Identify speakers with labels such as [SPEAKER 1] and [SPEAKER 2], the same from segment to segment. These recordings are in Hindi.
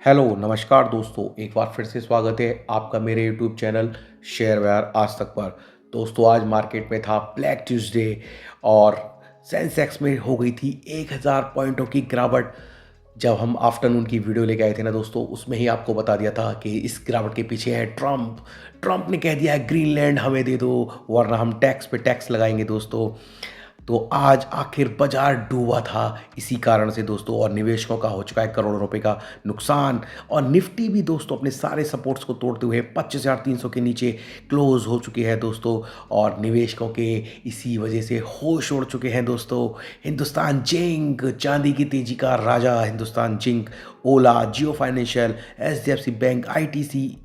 [SPEAKER 1] हेलो नमस्कार दोस्तों, एक बार फिर से स्वागत है आपका मेरे यूट्यूब चैनल शेयर व्यार आज तक पर। दोस्तों आज मार्केट में था ब्लैक ट्यूसडे और सेंसेक्स में हो गई थी 1000 पॉइंटों की गिरावट। जब हम आफ्टरनून की वीडियो लेके आए थे ना दोस्तों, उसमें ही आपको बता दिया था कि इस गिरावट के पीछे है ट्रम्प। ट्रम्प ने कह दिया है ग्रीनलैंड हमें दे दो वरना हम टैक्स पे टैक्स लगाएंगे दोस्तों। तो आज आखिर बाजार डूबा था इसी कारण से दोस्तों, और निवेशकों का हो चुका है करोड़ों रुपए का नुकसान। और निफ्टी भी दोस्तों अपने सारे सपोर्ट्स को तोड़ते हुए 25,300 के नीचे क्लोज हो चुकी है दोस्तों। और निवेशकों के इसी वजह से होश उड़ चुके हैं दोस्तों। हिंदुस्तान जिंक चांदी की तेजी का राजा, Hindustan Zinc, Ola, Jio financial, HDFC bank, ITC,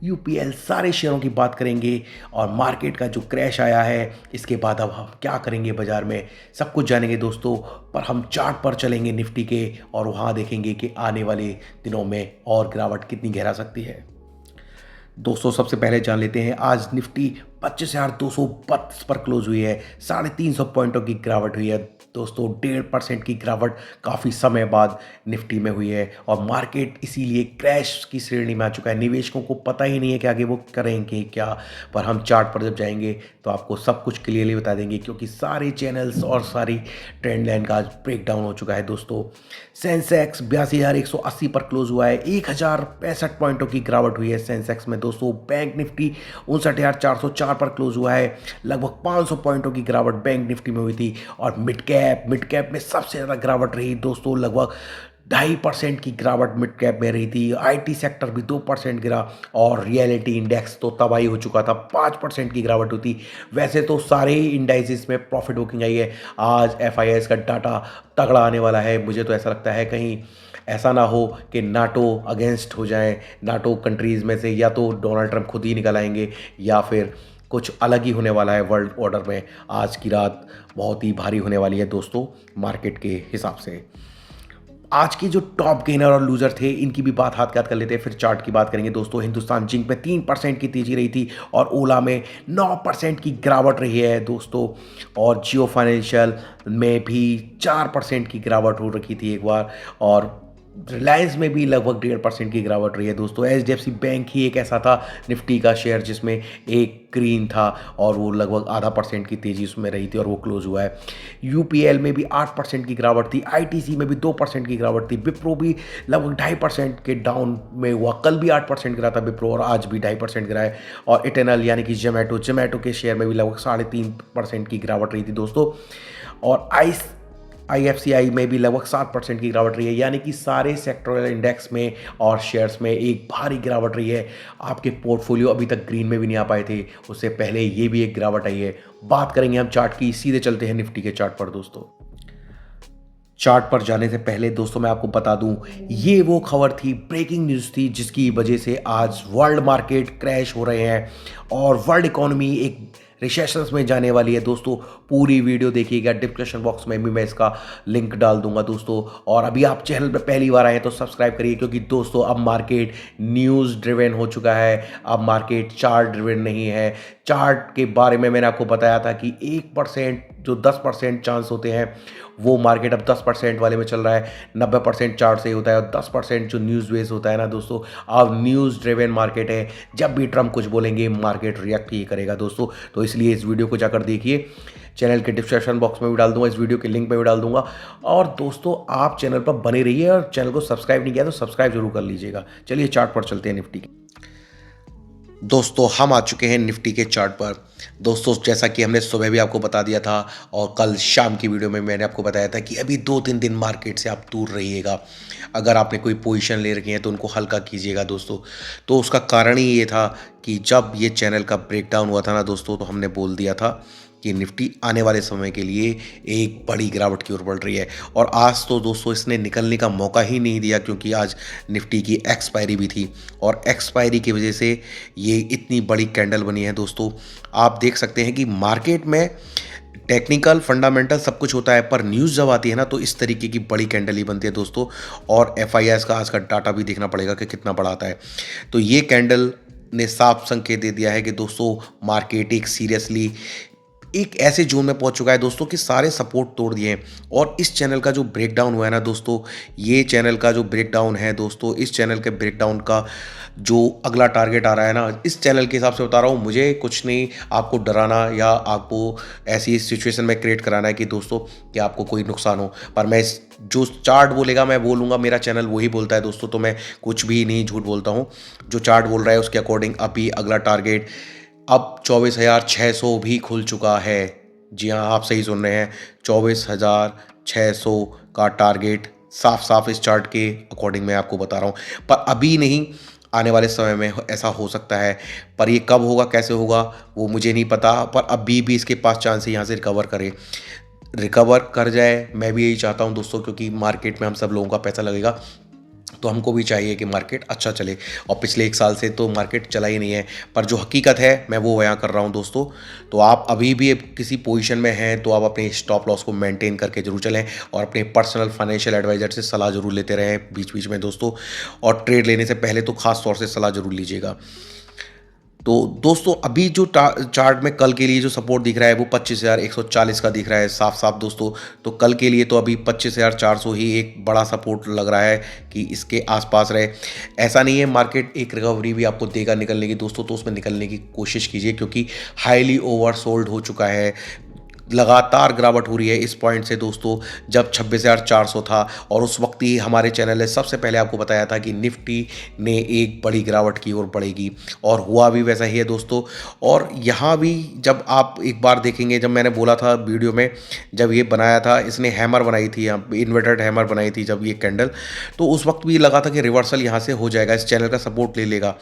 [SPEAKER 1] UPL, सारे शेयरों की बात करेंगे। और मार्केट का जो क्रैश आया है इसके बाद अब हम क्या करेंगे बाजार में, सब कुछ जानेंगे दोस्तों। पर हम चार्ट पर चलेंगे निफ्टी के और वहाँ देखेंगे कि आने वाले दिनों में और गिरावट कितनी गहरा सकती है। दोस्तों सबसे पहले जान लेते हैं आज निफ्टी 25,232 पर क्लोज हुई है। 350 पॉइंटों की गिरावट हुई है दोस्तों। 1.5% की गिरावट काफ़ी समय बाद निफ्टी में हुई है और मार्केट इसीलिए क्रैश की श्रेणी में आ चुका है। निवेशकों को पता ही नहीं है कि आगे वो करेंगे क्या। पर हम चार्ट पर जब जाएंगे तो आपको सब कुछ क्लियरली बता देंगे, क्योंकि सारे चैनल्स और सारी ट्रेंड लाइन का आज ब्रेक डाउन हो चुका है दोस्तों। सेंसेक्स 82,180 पर क्लोज हुआ है। 1,065 पॉइंटों की गिरावट हुई है सेंसेक्स में दोस्तों। बैंक निफ्टी 59,404 पर क्लोज हुआ है। लगभग 500 पॉइंटों की गिरावट बैंक निफ्टी में हुई थी। और मिड कैप में सबसे ज़्यादा गिरावट रही दोस्तों। लगभग 2.5% की गिरावट मिड कैप में रही थी। आईटी सेक्टर भी 2% गिरा और रियलिटी इंडेक्स तो तबाही हो चुका था, 5% की गिरावट होती। वैसे तो सारे ही इंडाइसिस में प्रॉफिट बुकिंग आई है। आज एफआईआई का डाटा तगड़ा आने वाला है। मुझे तो ऐसा लगता है कहीं ऐसा ना हो कि नाटो अगेंस्ट हो जाए। नाटो कंट्रीज़ में से या तो डोनाल्ड ट्रंप खुद ही निकल आएंगे या फिर कुछ अलग ही होने वाला है वर्ल्ड ऑर्डर में। आज की रात बहुत ही भारी होने वाली है दोस्तों मार्केट के हिसाब से। आज के जो टॉप गेनर और लूजर थे इनकी भी बात हाथ कर लेते हैं, फिर चार्ट की बात करेंगे दोस्तों। हिंदुस्तान जिंक में 3% की तेजी रही थी और ओला में 9% की गिरावट रही है दोस्तों। और जियो फाइनेंशियल में भी 4% की गिरावट हो रखी थी एक बार। और रिलायंस में भी लगभग 1.5% की गिरावट रही है दोस्तों। एचडीएफसी बैंक ही एक ऐसा था निफ्टी का शेयर जिसमें एक ग्रीन था और वो लगभग 0.5% की तेजी उसमें रही थी और वो क्लोज हुआ है। यूपीएल में भी 8% की गिरावट थी। आईटीसी में भी 2% की गिरावट थी। विप्रो भी लगभग 2.5% के डाउन में हुआ। कल भी 8% गिरा था विप्रो और आज भी 2.5% गिरा है। और इटर्नल यानी कि जोमेटो के शेयर में भी लगभग 3.5% की गिरावट रही थी दोस्तों। और आईएफसीआई में भी लगभग 7% की गिरावट रही है। यानी कि सारे सेक्टोरल इंडेक्स में और शेयर्स में एक भारी गिरावट रही है। आपके पोर्टफोलियो अभी तक ग्रीन में भी नहीं आ पाए थे, उससे पहले ये भी एक गिरावट आई है। बात करेंगे हम चार्ट की, सीधे चलते हैं निफ्टी के चार्ट पर दोस्तों। चार्ट पर जाने से पहले दोस्तों मैं आपको बता दूं, ये वो खबर थी, ब्रेकिंग न्यूज़ थी जिसकी वजह से आज वर्ल्ड मार्केट क्रैश हो रहे हैं और वर्ल्ड इकोनॉमी एक रिसेशंस में जाने वाली है दोस्तों। पूरी वीडियो देखिएगा, डिस्क्रिप्शन बॉक्स में भी मैं इसका लिंक डाल दूंगा दोस्तों। और अभी आप चैनल पर पहली बार आए हैं तो सब्सक्राइब करिए, क्योंकि दोस्तों अब मार्केट न्यूज़ ड्रिवन हो चुका है। अब मार्केट चार्ट ड्रिवन नहीं है। चार्ट के बारे में मैंने आपको बताया था कि 1% जो 10% चांस होते हैं वो मार्केट अब 10% वाले में चल रहा है। 90% चार्ट से ही होता है और 10% जो न्यूज़ बेस होता है ना दोस्तों, अब न्यूज़ ड्रिवन मार्केट है। जब भी ट्रम्प कुछ बोलेंगे मार्केट रिएक्ट ही करेगा दोस्तों। तो इसलिए इस वीडियो को जाकर देखिए। चैनल के डिस्क्रिप्शन बॉक्स में भी डाल दूंगा, इस वीडियो के लिंक में भी डाल दूंगा। और दोस्तों आप चैनल पर बने रहिए और चैनल को सब्सक्राइब नहीं किया तो सब्सक्राइब जरूर कर लीजिएगा। चलिए चार्ट पर चलते हैं निफ्टी के। दोस्तों हम आ चुके हैं निफ्टी के चार्ट पर। दोस्तों जैसा कि हमने सुबह भी आपको बता दिया था और कल शाम की वीडियो में मैंने आपको बताया था कि अभी 2-3 दिन मार्केट से आप दूर रहिएगा। अगर आपने कोई पोजीशन ले रखी है तो उनको हल्का कीजिएगा दोस्तों। तो उसका कारण ही ये था कि जब ये चैनल का ब्रेकडाउन हुआ था ना दोस्तों, तो हमने बोल दिया था कि निफ्टी आने वाले समय के लिए एक बड़ी गिरावट की ओर बढ़ रही है। और आज तो दोस्तों इसने निकलने का मौका ही नहीं दिया, क्योंकि आज निफ्टी की एक्सपायरी भी थी और एक्सपायरी की वजह से ये इतनी बड़ी कैंडल बनी है दोस्तों। आप देख सकते हैं कि मार्केट में टेक्निकल फंडामेंटल सब कुछ होता है, पर न्यूज़ जब आती है ना तो इस तरीके की बड़ी कैंडल ही बनती है दोस्तों। और एफआईआई का आज का डाटा भी देखना पड़ेगा कि कितना बड़ा आता है। तो ये कैंडल ने साफ संकेत दे दिया है कि दोस्तों मार्केट एक सीरियसली एक ऐसे जोन में पहुंच चुका है दोस्तों कि सारे सपोर्ट तोड़ दिए हैं। और इस चैनल का जो ब्रेकडाउन हुआ है ना दोस्तों, ये चैनल का जो ब्रेकडाउन है दोस्तों, इस चैनल के ब्रेकडाउन का जो अगला टारगेट आ रहा है ना, इस चैनल के हिसाब से बता रहा हूँ, मुझे कुछ नहीं आपको डराना या आपको ऐसी सिचुएशन में क्रिएट कराना है कि दोस्तों कि आपको कोई नुकसान हो। पर मैं जो चार्ट बोलेगा मैं बोलूँगा, मेरा चैनल वही बोलता है दोस्तों, तो मैं कुछ भी नहीं झूठ बोलता हूँ। जो चार्ट बोल रहा है उसके अकॉर्डिंग अभी अगला टारगेट अब 24,600 भी खुल चुका है। जी हाँ, आप सही सुन रहे हैं, 24,600 का टारगेट साफ साफ इस चार्ट के अकॉर्डिंग मैं आपको बता रहा हूँ। पर अभी नहीं, आने वाले समय में ऐसा हो सकता है, पर ये कब होगा कैसे होगा वो मुझे नहीं पता। पर अभी भी इसके पास चांस है यहाँ से रिकवर कर जाए। मैं भी यही चाहता हूँ दोस्तों, क्योंकि मार्केट में हम सब लोगों का पैसा लगेगा, तो हमको भी चाहिए कि मार्केट अच्छा चले। और पिछले 1 साल से तो मार्केट चला ही नहीं है। पर जो हकीकत है मैं वो बयां कर रहा हूं दोस्तों। तो आप अभी भी किसी पोजीशन में हैं तो आप अपने स्टॉप लॉस को मेंटेन करके जरूर चलें, और अपने पर्सनल फाइनेंशियल एडवाइजर से सलाह जरूर लेते रहें बीच बीच में दोस्तों। और ट्रेड लेने से पहले तो खास तौर से सलाह जरूर लीजिएगा। तो दोस्तों अभी जो चार्ट में कल के लिए जो सपोर्ट दिख रहा है वो 25,140 का दिख रहा है साफ साफ दोस्तों। तो कल के लिए तो अभी 25,400 ही एक बड़ा सपोर्ट लग रहा है कि इसके आसपास रहे। ऐसा नहीं है, मार्केट एक रिकवरी भी आपको देगा निकलने की दोस्तों, तो उसमें निकलने की कोशिश कीजिए, क्योंकि हाईली ओवरसोल्ड हो चुका है। लगातार गिरावट हो रही है इस पॉइंट से दोस्तों, जब 26,400 था। और उस वक्त ही हमारे चैनल ने सबसे पहले आपको बताया था कि निफ्टी ने एक बड़ी गिरावट की ओर बढ़ेगी, और हुआ भी वैसा ही है दोस्तों। और यहाँ भी जब आप एक बार देखेंगे, जब मैंने बोला था वीडियो में, जब ये बनाया था, इसने हैमर बनाई थी, यहाँ इन्वर्टेड हैमर बनाई थी जब ये कैंडल, तो उस वक्त भी लगा था कि रिवर्सल यहाँ से हो जाएगा, इस चैनल का सपोर्ट ले लेगा।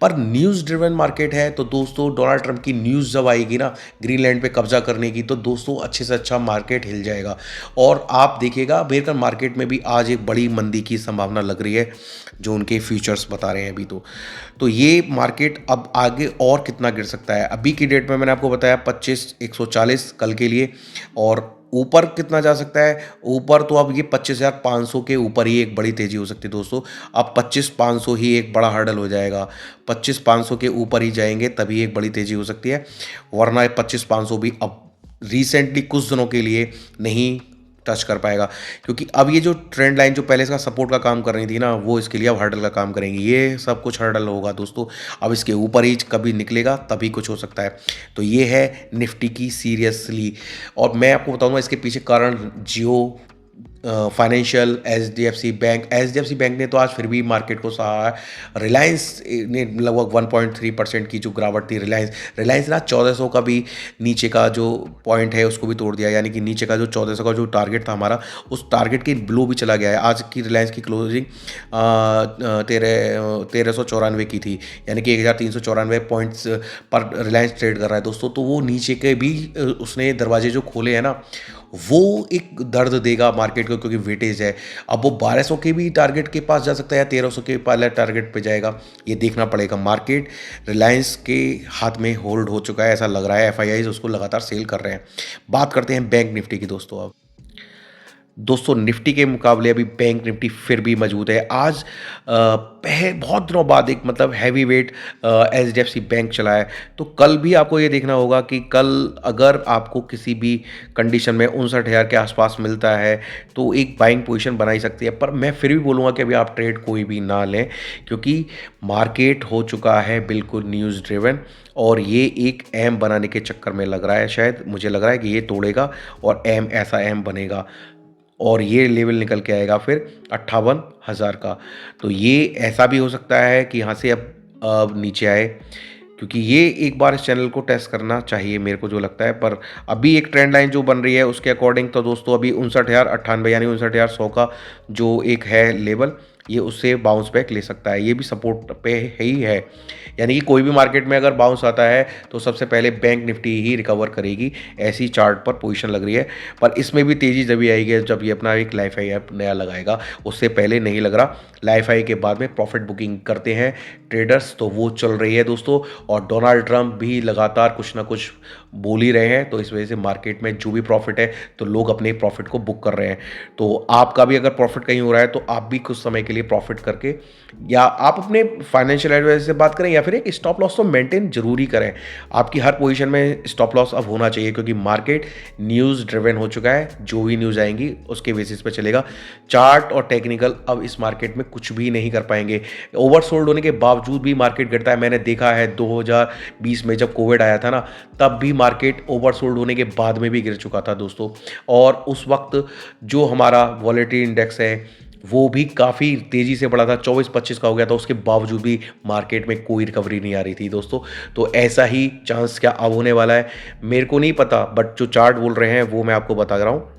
[SPEAKER 1] पर न्यूज़ ड्रिवन मार्केट है, तो दोस्तों डोनाल्ड ट्रंप की न्यूज़ जब आएगी ना ग्रीनलैंड पे कब्जा करने की, तो दोस्तों अच्छे से अच्छा मार्केट हिल जाएगा। और आप देखिएगा अमेरिकन मार्केट में भी आज एक बड़ी मंदी की संभावना लग रही है, जो उनके फ्यूचर्स बता रहे हैं अभी। तो ये मार्केट अब आगे और कितना गिर सकता है। अभी की डेट में मैंने आपको बताया 25,140 कल के लिए, और ऊपर कितना जा सकता है। ऊपर तो अब ये 25,500 के ऊपर ही एक बड़ी तेजी हो सकती है दोस्तों। अब 25,500 ही एक बड़ा हर्डल हो जाएगा, 25,500 के ऊपर ही जाएंगे तभी एक बड़ी तेजी हो सकती है, वरना 25,500 भी अब रिसेंटली कुछ दिनों के लिए नहीं टच कर पाएगा। क्योंकि अब ये जो ट्रेंड लाइन जो पहले इसका सपोर्ट का काम कर रही थी ना, वो इसके लिए अब हर्डल का काम करेंगी। ये सब कुछ हर्डल होगा दोस्तों, अब इसके ऊपर ही कभी निकलेगा तभी कुछ हो सकता है। तो ये है निफ्टी की सीरियसली। और मैं आपको बताऊंगा इसके पीछे कारण Jio financial, H D F C bank ने तो आज फिर भी मार्केट को सहा है। रिलायंस ने लगभग 1.3% की जो गिरावट थी, रिलायंस ना 1400 का भी नीचे का जो पॉइंट है उसको भी तोड़ दिया, यानी कि नीचे का जो 1400 का जो टारगेट था हमारा, उस टारगेट के बिलो भी चला गया है। आज की रिलायंस की क्लोजिंग 1394 की थी, यानी कि 1394 पॉइंट्स पर रिलायंस ट्रेड कर रहा है दोस्तों। तो वो नीचे के भी उसने दरवाजे जो खोले हैं ना, वो एक दर्द देगा मार्केट को, क्योंकि वेटेज है। अब वो 1200 के भी टारगेट के पास जा सकता है या 1300 के पहले टारगेट पे जाएगा, ये देखना पड़ेगा। मार्केट रिलायंस के हाथ में होल्ड हो चुका है ऐसा लग रहा है, एफआईआईज उसको लगातार सेल कर रहे हैं। बात करते हैं बैंक निफ्टी की दोस्तों। अब दोस्तों निफ्टी के मुकाबले अभी बैंक निफ्टी फिर भी मजबूत है। आज बहुत दिनों बाद एक मतलब हैवी वेट एचडीएफसी बैंक चला है। तो कल भी आपको ये देखना होगा कि कल अगर आपको किसी भी कंडीशन में 59,000 के आसपास मिलता है तो एक बाइंग पोजीशन बनाई सकती है। पर मैं फिर भी बोलूँगा कि अभी आप ट्रेड कोई भी ना लें, क्योंकि मार्केट हो चुका है बिल्कुल न्यूज़ ड्रिवन, और ये एक एम बनाने के चक्कर में लग रहा है। शायद मुझे लग रहा है कि ये तोड़ेगा और एम ऐसा एम बनेगा, और ये लेवल निकल के आएगा फिर 58,000 का। तो ये ऐसा भी हो सकता है कि यहाँ से अब नीचे आए, क्योंकि ये एक बार इस चैनल को टेस्ट करना चाहिए मेरे को जो लगता है। पर अभी एक ट्रेंड लाइन जो बन रही है उसके अकॉर्डिंग तो दोस्तों अभी 59,098 यानी 59,100 का जो एक है लेवल, ये उससे बाउंस बैक ले सकता है। ये भी सपोर्ट पे ही है, यानी कि कोई भी मार्केट में अगर बाउंस आता है तो सबसे पहले बैंक निफ्टी ही रिकवर करेगी, ऐसी चार्ट पर पोजीशन लग रही है। पर इसमें भी तेज़ी तभी आएगी जब ये अपना एक लाइफ आई ऐप नया लगाएगा, उससे पहले नहीं लग रहा। लाइफ आई के बाद में प्रॉफिट बुकिंग करते हैं ट्रेडर्स, तो वो चल रही है दोस्तों। और डोनाल्ड ट्रंप भी लगातार कुछ ना कुछ बोल ही रहे हैं, तो इस वजह से मार्केट में जो भी प्रॉफिट है तो लोग अपने प्रॉफिट को बुक कर रहे हैं। तो आपका भी अगर प्रॉफिट कहीं हो रहा है तो आप भी कुछ समय के लिए प्रॉफिट करके, या आप अपने फाइनेंशियल एडवाइजर से बात करें, या फिर एक स्टॉप लॉस तो मेंटेन जरूरी करें। आपकी हर पोजीशन में स्टॉप लॉस अब होना चाहिए, क्योंकि मार्केट न्यूज़ ड्रिवन हो चुका है। जो भी न्यूज़ आएंगी उसके बेसिस पे चलेगा। चार्ट और टेक्निकल अब इस मार्केट में कुछ भी नहीं कर पाएंगे। ओवरसोल्ड होने के बावजूद भी मार्केट गिरता है। मैंने देखा है 2020 में जब कोविड आया था ना, तब भी मार्केट ओवरसोल्ड होने के बाद में भी गिर चुका था दोस्तों। और उस वक्त जो हमारा वॉलेटिलिटी इंडेक्स है वो भी काफ़ी तेज़ी से बढ़ा था, 24-25 का हो गया था। उसके बावजूद भी मार्केट में कोई रिकवरी नहीं आ रही थी दोस्तों। तो ऐसा ही चांस क्या अब होने वाला है मेरे को नहीं पता, बट जो चार्ट बोल रहे हैं वो मैं आपको बता रहा हूँ।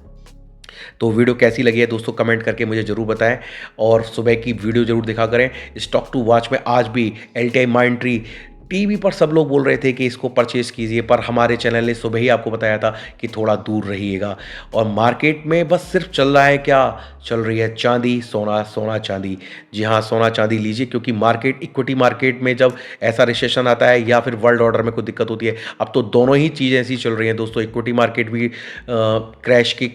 [SPEAKER 1] तो वीडियो कैसी लगी है दोस्तों कमेंट करके मुझे ज़रूर बताएं, और सुबह की वीडियो ज़रूर देखा करें। स्टॉक टू वॉच में आज भी LTI माइंट्री टीवी पर सब लोग बोल रहे थे कि इसको परचेज़ कीजिए, पर हमारे चैनल ने सुबह ही आपको बताया था कि थोड़ा दूर रहिएगा। और मार्केट में बस सिर्फ चल रहा है, क्या चल रही है, चांदी सोना, सोना चांदी। जी हाँ, सोना चांदी लीजिए, क्योंकि मार्केट, इक्विटी मार्केट में जब ऐसा रिसेशन आता है या फिर वर्ल्ड ऑर्डर में कोई दिक्कत होती है, अब तो दोनों ही चीज़ें ऐसी चल रही हैं दोस्तों। इक्विटी मार्केट भी क्रैश की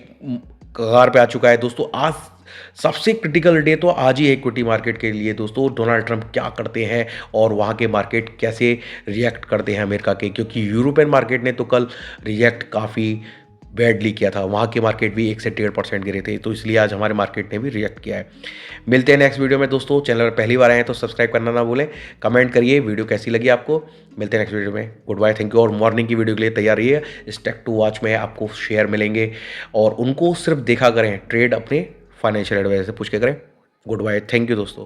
[SPEAKER 1] कगार पे आ चुका है दोस्तों। आज सबसे क्रिटिकल डे तो आज ही है इक्विटी मार्केट के लिए दोस्तों। डोनाल्ड ट्रंप क्या करते हैं और वहाँ के मार्केट कैसे रिएक्ट करते हैं अमेरिका के, क्योंकि यूरोपियन मार्केट ने तो कल रिएक्ट काफ़ी बैडली किया था। वहाँ के मार्केट भी 1 से 1.5% गिरे थे, तो इसलिए आज हमारे मार्केट ने भी रिएक्ट किया है। मिलते हैं नेक्स्ट वीडियो में दोस्तों। चैनल पर पहली बार आए हैं तो सब्सक्राइब करना ना भूलें। कमेंट करिए वीडियो कैसी लगी आपको। मिलते हैं नेक्स्ट वीडियो में। Good bye, thank you. और मॉर्निंग की वीडियो के लिए तैयार रहिए। स्टॉक टू वॉच में आपको शेयर मिलेंगे, और उनको सिर्फ देखा करें, ट्रेड अपने फाइनेंशियल एडवाइजर से पूछ के करें। गुड बाय, थैंक यू दोस्तों।